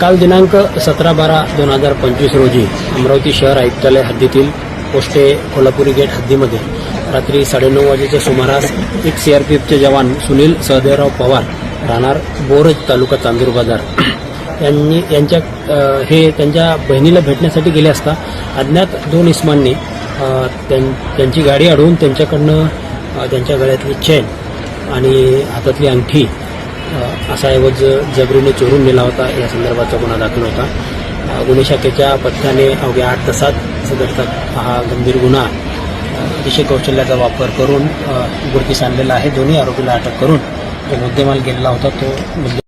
काल दिनांक 17/12/2025 रोजी अमरावती शहर आयुक्तालय हद्दीतील पोस्टे कोल्हापुरी गेट हद्दीमध्ये रात्री 9:30 वाजेच्या सुमारास एक सीआरपीएफचे जवान सुनील सहदेवराव पवार राहणार बोरज तालुका चांदूर बाजार त्यांच्या बहिणीला भेटण्यासाठी गेले असता अज्ञात दोन इस्मांनी त्यांची गाडी अडवून त्यांच्याकडनं त्यांच्या गळ्यातली चेन आणि हातातली अंगठी असा ऐवज जबरीने चोरून नेला होता। या संदर्भाचा गुन्हा दाखल होता। गुन्हे शाखेच्या पथकाने अवघ्या 8 तासात सदरचा हा गंभीर गुन्हा अतिशय कौशल्याचा वापर करून उघडकीस आणलेला आहे। दोन्ही आरोपीला अटक करून जो मुद्देमाल गेलेला होता तो